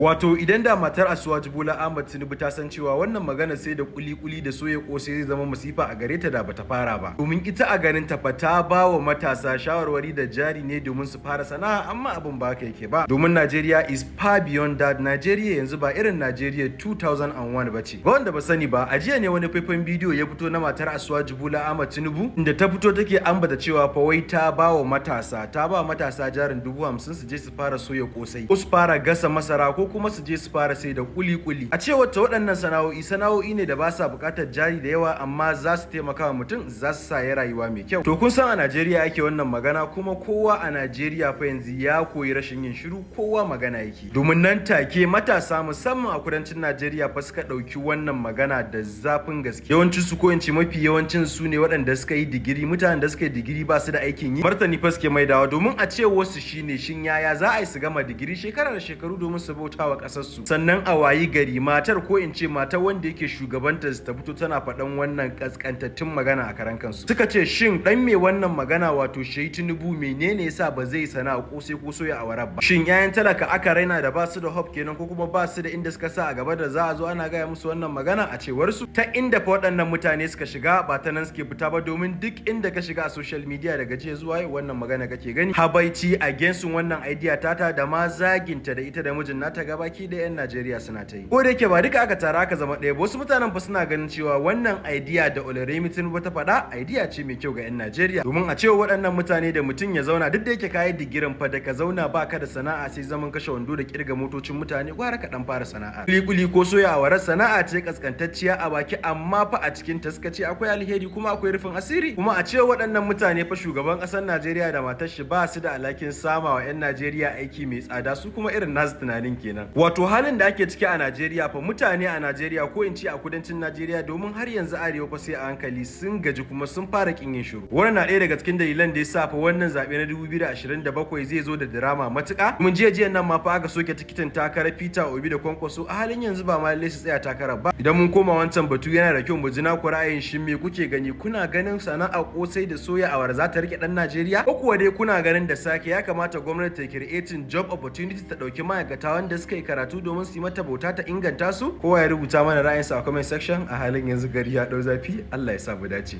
Wato idan da matar Asuwaju Bola Ahmad Tinubu ta san cewa wannan magana sai da kuli-kuli da soya kosai zai zama masifa a gare ta da bata fara ba. Domin ita a ganin ta fa ta ba wa matasa shawarwari da jari ne domin su fara sana'a, amma abin ba haka yake ba. Domin Najeriya is far beyond that. Najeriya yanzu ba irin Najeriya 2001 ba ce. Ga wanda ba sani ba, a jiya ne wani faifan bidiyo ya fito na matar Asuwaju Bola Ahmad Tinubu inda ta fito take ambata cewa fa wai ta ba wa matasa jarin 50,000 su je su fara soya kosai ko su fara gasa masara ko kuma su je su fara sai da kuli-kuli. A cewar ta waɗannan sana'o'i ne da ba sa buƙatar jari da yawa, amma za su taimaka wa mutum, za su sa ya rayuwa mai kyau. To kun san a Najeriya ake wannan magana, kuma kowa a Najeriya fa yanzu ya koyi rashin yin shiru, kowa magana yake. Domin nan take matasa musamman a kudancin Najeriya fa suka ɗauki wannan magana da zafin gaske. Yawancin su ko in ce mafi yawancin su ne waɗanda suka yi digiri, mutanen da suka yi digiri ba su da aikin yi. Martani fa suke maidawa, domin a cewar su shine shin yaya za a yi su gama digiri shekara da shekaru domin su bauta wa ƙasarsu, sannan a wayi gari matar ko in ce matar wanda yake shugabanta ta fito tana faɗan wannan kaskantattun magana a karan kansu. Suka ce shin dan me wannan magana wato Shehi Tinubu menene yasa ba zai sana'a kosai ko soya awara ba? Shin yayan talaka aka raina da ba su da hope kenan, ko kuma ba su da inda suka sa a gaba da za a zo ana gaya musu wannan magana? A cewar su ta inda fa waɗannan mutane suka shiga ba ta nan suke fita ba, domin duk inda ka shiga a social media daga jiya zuwa yau wannan magana kake gani. Habaici against wannan idea tata da ma zaginta da ita da mijin nata gabaki da 'yan Najeriya suna ta yi. Ko da yake ba duka aka tara aka zama ɗaya ba, wasu mutanen fa suna ganin cewa wannan idea da Oloremi Tinubu ta faɗa idea ce mai kyau ga 'yan Najeriya. Domin a cewa waɗannan mutane da mutum ya zauna, duk da yake kayi digirin fa da ka zauna baka da sana'a sai zaman kashe wando da kirga motocin mutane, gwara ka dan fara sana'a. Kuli ko soya awara sana'a ce kaskantacciya a baki, amma fa a cikin ta suka ce akwai alheri kuma akwai rufin asiri. Kuma a cewa waɗannan mutane fa shugaban ƙasar Najeriya da matar shi ba su da alhakin sama wa 'yan Najeriya aiki mai tsada, su kuma irin nasu tunanin kenan. Wato halin da ake ciki a Najeriya fa, mutane a Najeriya ko in ce a kudancin Najeriya, domin har yanzu arewa fa sai a hankali, sun gaji kuma sun fara kin yin shiru. Wannan na ɗaya daga cikin dalilan da ya sa fa wannan zaɓe na 2027 zai zo da drama matuƙa. Mun jiya nan ma fa aka soke tikitin takarar Peter Obi da Kwankwaso, a halin yanzu ba ma lallai su tsaya takarar ba. Idan mun koma wancan batu, yana da kyau mu ji naku ra'ayin, shin me kuke gani? Kuna ganin sana'a kosai da soya awara za ta rike ɗan Najeriya, ko kuwa dai kuna ganin da sake ya kamata gwamnati ta creating job opportunity, ta ɗauki ma'aikata wanda suka yi karatu domin su yi mata bauta ta inganta su? Kowa ya rubuta mana ra'ayinsa a comment section. A halin yanzu gari ya ɗau zafi, Allah ya sa mu dace.